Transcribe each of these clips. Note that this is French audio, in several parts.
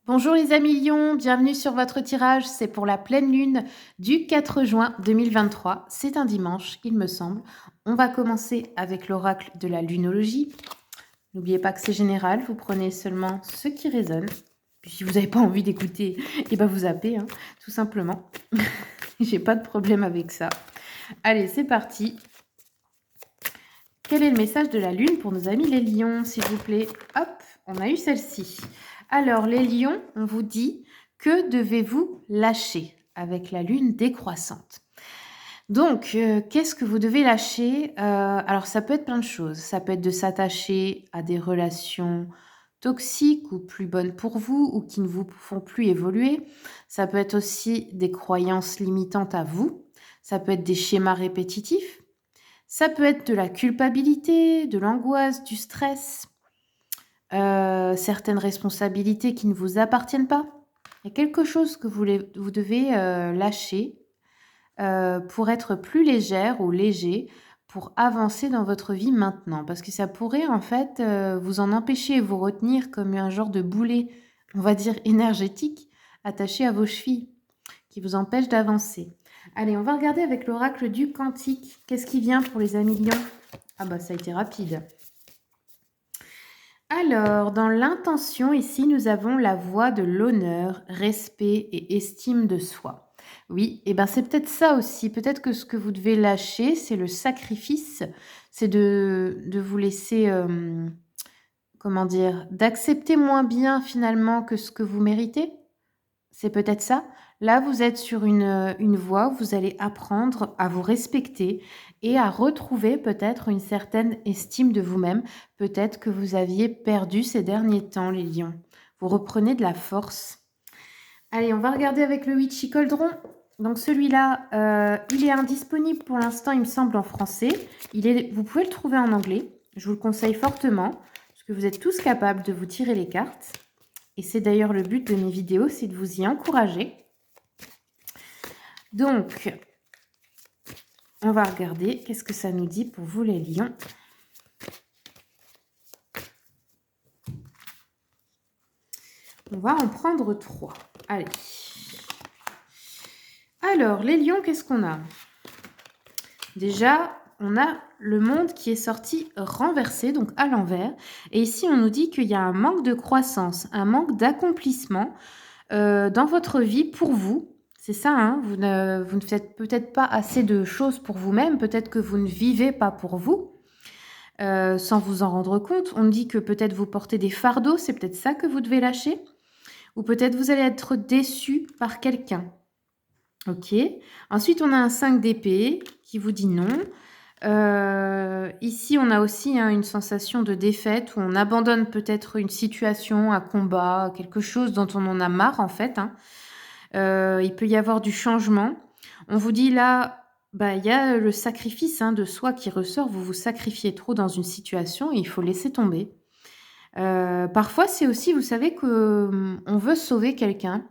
Bonjour les amis lions, bienvenue sur votre tirage. C'est pour la pleine lune du 4 juin 2023. C'est un dimanche, il me semble. On va commencer avec l'oracle de la lunologie. N'oubliez pas que c'est général, vous prenez seulement ce qui résonne. Puis si vous n'avez pas envie d'écouter, et ben vous zappez, hein, tout simplement. J'ai pas de problème avec ça. Allez, c'est parti. Quel est le message de la lune pour nos amis les lions, s'il vous plaît? Hop, on a eu celle-ci. Alors, les lions, on vous dit que devez-vous lâcher avec la lune décroissante? Donc, qu'est-ce que vous devez lâcher? Alors, ça peut être plein de choses. Ça peut être de s'attacher à des relations toxiques ou plus bonnes pour vous ou qui ne vous font plus évoluer. Ça peut être aussi des croyances limitantes à vous. Ça peut être des schémas répétitifs. Ça peut être de la culpabilité, de l'angoisse, du stress, certaines responsabilités qui ne vous appartiennent pas. Il y a quelque chose que vous devez lâcher pour être plus légère ou léger, pour avancer dans votre vie maintenant. Parce que ça pourrait en fait vous en empêcher et vous retenir comme un genre de boulet, on va dire énergétique, attaché à vos chevilles, qui vous empêche d'avancer. Allez, on va regarder avec l'oracle du Cantique. Qu'est-ce qui vient pour les amis lions? Ah bah ça a été rapide. Alors, dans l'intention, ici, nous avons la voie de l'honneur, respect et estime de soi. Oui, et ben c'est peut-être ça aussi. Peut-être que ce que vous devez lâcher, c'est le sacrifice. C'est de vous laisser, comment dire, d'accepter moins bien finalement que ce que vous méritez. C'est peut-être ça. Là, vous êtes sur une voie où vous allez apprendre à vous respecter et à retrouver peut-être une certaine estime de vous-même. Peut-être que vous aviez perdu ces derniers temps, les lions. Vous reprenez de la force. Allez, on va regarder avec le Witchy Coldron. Donc celui-là, il est indisponible pour l'instant, il me semble, en français. Vous pouvez le trouver en anglais. Je vous le conseille fortement, parce que vous êtes tous capables de vous tirer les cartes. Et c'est d'ailleurs le but de mes vidéos, c'est de vous y encourager. Donc, on va regarder qu'est-ce que ça nous dit pour vous les lions. On va en prendre 3. Allez. Alors, les lions, qu'est-ce qu'on a? Déjà, on a le monde qui est sorti renversé, donc à l'envers. Et ici, on nous dit qu'il y a un manque de croissance, un manque d'accomplissement dans votre vie pour vous. C'est ça, hein, vous ne faites peut-être pas assez de choses pour vous-même, peut-être que vous ne vivez pas pour vous, sans vous en rendre compte. On dit que peut-être vous portez des fardeaux, c'est peut-être ça que vous devez lâcher. Ou peut-être vous allez être déçu par quelqu'un. Ok. Ensuite, on a un 5 d'épée qui vous dit non. Ici, on a aussi une sensation de défaite où on abandonne peut-être une situation, un combat, quelque chose dont on en a marre en fait. Il peut y avoir du changement. On vous dit là, bah, il y a le sacrifice de soi qui ressort. Vous vous sacrifiez trop dans une situation et il faut laisser tomber. Parfois, c'est aussi, vous savez, que on veut sauver quelqu'un.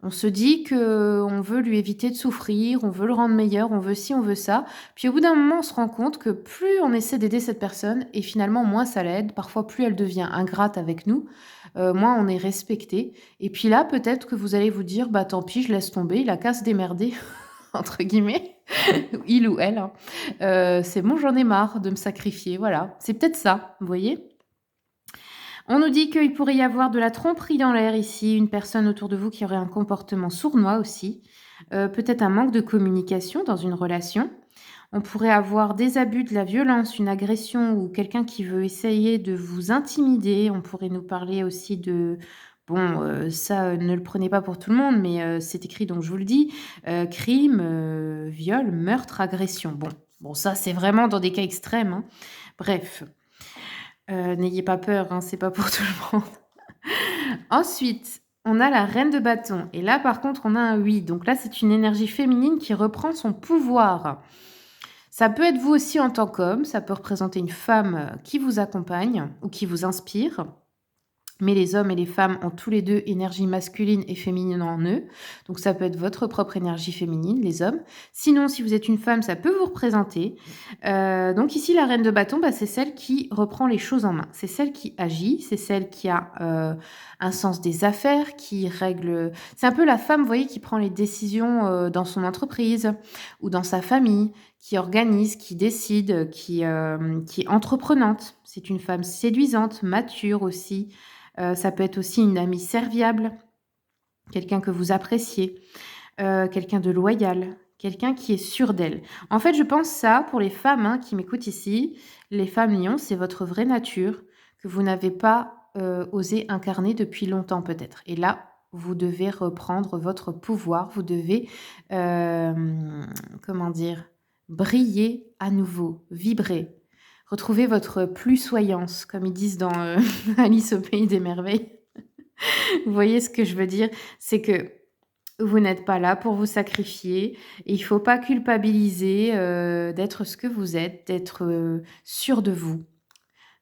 On se dit que on veut lui éviter de souffrir, on veut le rendre meilleur, on veut ci, on veut ça. Puis au bout d'un moment, on se rend compte que plus on essaie d'aider cette personne et finalement moins ça l'aide, parfois plus elle devient ingrate avec nous, moins on est respecté. Et puis là, peut-être que vous allez vous dire: «Bah, tant pis, je laisse tomber, il a qu'à se démerder» entre guillemets, il ou elle, hein. C'est bon, j'en ai marre de me sacrifier, voilà. C'est peut-être ça, vous voyez? On nous dit qu'il pourrait y avoir de la tromperie dans l'air ici, une personne autour de vous qui aurait un comportement sournois aussi, peut-être un manque de communication dans une relation. On pourrait avoir des abus, de la violence, une agression ou quelqu'un qui veut essayer de vous intimider. On pourrait nous parler aussi de bon, ça, ne le prenez pas pour tout le monde, mais c'est écrit donc je vous le dis, crime, viol, meurtre, agression. Bon ça c'est vraiment dans des cas extrêmes, hein. Bref. N'ayez pas peur, c'est pas pour tout le monde. Ensuite, on a la reine de bâton et là, par contre, on a un 8. Donc là, c'est une énergie féminine qui reprend son pouvoir. Ça peut être vous aussi en tant qu'homme, ça peut représenter une femme, qui vous accompagne ou qui vous inspire. Mais les hommes et les femmes ont tous les 2 énergie masculine et féminine en eux. Donc ça peut être votre propre énergie féminine, les hommes. Sinon, si vous êtes une femme, ça peut vous représenter. Donc ici, la reine de bâton, bah, c'est celle qui reprend les choses en main. C'est celle qui agit, c'est celle qui a, un sens des affaires, qui règle c'est un peu la femme, vous voyez, qui prend les décisions, dans son entreprise ou dans sa famille, qui organise, qui décide, qui est entreprenante. C'est une femme séduisante, mature aussi. Ça peut être aussi une amie serviable, quelqu'un que vous appréciez, quelqu'un de loyal, quelqu'un qui est sûr d'elle. En fait, je pense ça pour les femmes, hein, qui m'écoutent ici, les femmes lions, c'est votre vraie nature que vous n'avez pas, osé incarner depuis longtemps peut-être et là, vous devez reprendre votre pouvoir, vous devez, comment dire? Briller à nouveau, vibrer, retrouver votre plussoyance comme ils disent dans, Alice au pays des merveilles. Vous voyez ce que je veux dire? C'est que vous n'êtes pas là pour vous sacrifier et il faut pas culpabiliser, d'être ce que vous êtes, d'être, sûr de vous.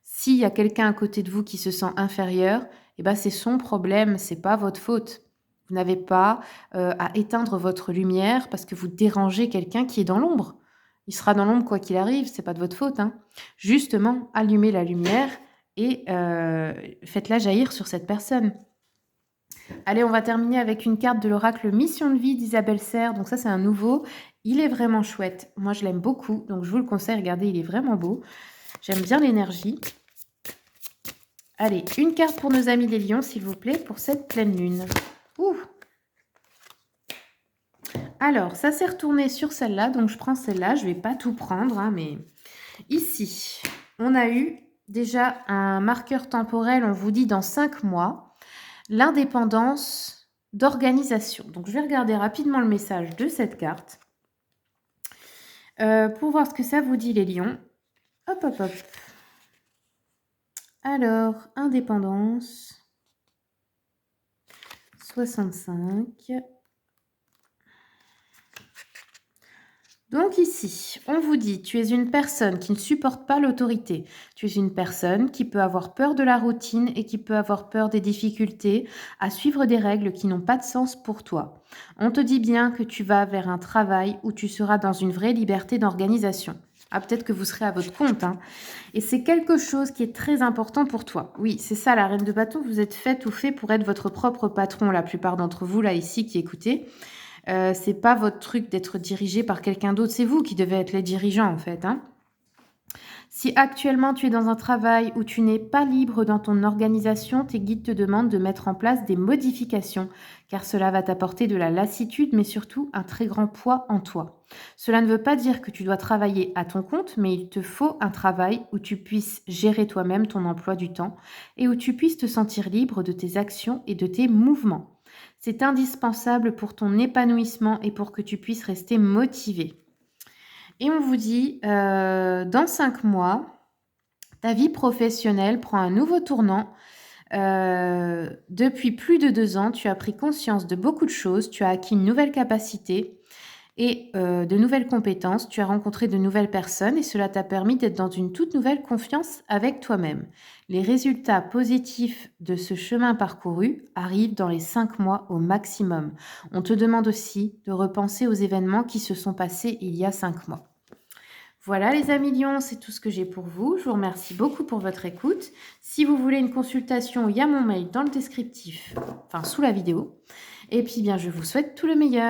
S'il y a quelqu'un à côté de vous qui se sent inférieur, et ben, c'est son problème, c'est pas votre faute. Vous n'avez pas, à éteindre votre lumière parce que vous dérangez quelqu'un qui est dans l'ombre. Il sera dans l'ombre quoi qu'il arrive, c'est pas de votre faute, hein. Justement, allumez la lumière et faites-la jaillir sur cette personne. Allez, on va terminer avec une carte de l'oracle Mission de vie d'Isabelle Serre. Donc ça, c'est un nouveau. Il est vraiment chouette. Moi, je l'aime beaucoup. Donc, je vous le conseille. Regardez, il est vraiment beau. J'aime bien l'énergie. Allez, une carte pour nos amis les lions, s'il vous plaît, pour cette pleine lune. Ouh. Alors, ça s'est retourné sur celle-là. Donc, je prends celle-là. Je ne vais pas tout prendre, hein, mais ici, on a eu déjà un marqueur temporel. On vous dit dans 5 mois. L'indépendance d'organisation. Donc, je vais regarder rapidement le message de cette carte pour voir ce que ça vous dit, les lions. Hop, hop, hop. Alors, indépendance, 65. Donc ici, on vous dit, tu es une personne qui ne supporte pas l'autorité. Tu es une personne qui peut avoir peur de la routine et qui peut avoir peur des difficultés à suivre des règles qui n'ont pas de sens pour toi. On te dit bien que tu vas vers un travail où tu seras dans une vraie liberté d'organisation. Ah, peut-être que vous serez à votre compte, hein. Et c'est quelque chose qui est très important pour toi. Oui, c'est ça, la reine de bâton. Vous êtes faite ou fait pour être votre propre patron, la plupart d'entre vous, là, ici, qui écoutez. C'est pas votre truc d'être dirigé par quelqu'un d'autre. C'est vous qui devez être les dirigeants, en fait, hein. Si actuellement tu es dans un travail où tu n'es pas libre dans ton organisation, tes guides te demandent de mettre en place des modifications, car cela va t'apporter de la lassitude, mais surtout un très grand poids en toi. Cela ne veut pas dire que tu dois travailler à ton compte, mais il te faut un travail où tu puisses gérer toi-même ton emploi du temps et où tu puisses te sentir libre de tes actions et de tes mouvements. C'est indispensable pour ton épanouissement et pour que tu puisses rester motivé. Et on vous dit, dans 5 mois, ta vie professionnelle prend un nouveau tournant. Depuis plus de 2 ans, tu as pris conscience de beaucoup de choses, tu as acquis une nouvelle capacité et de nouvelles compétences, tu as rencontré de nouvelles personnes et cela t'a permis d'être dans une toute nouvelle confiance avec toi-même. Les résultats positifs de ce chemin parcouru arrivent dans les 5 mois au maximum. On te demande aussi de repenser aux événements qui se sont passés il y a 5 mois. Voilà les amis lions, c'est tout ce que j'ai pour vous. Je vous remercie beaucoup pour votre écoute. Si vous voulez une consultation, il y a mon mail dans le descriptif, enfin sous la vidéo. Et puis bien, je vous souhaite tout le meilleur.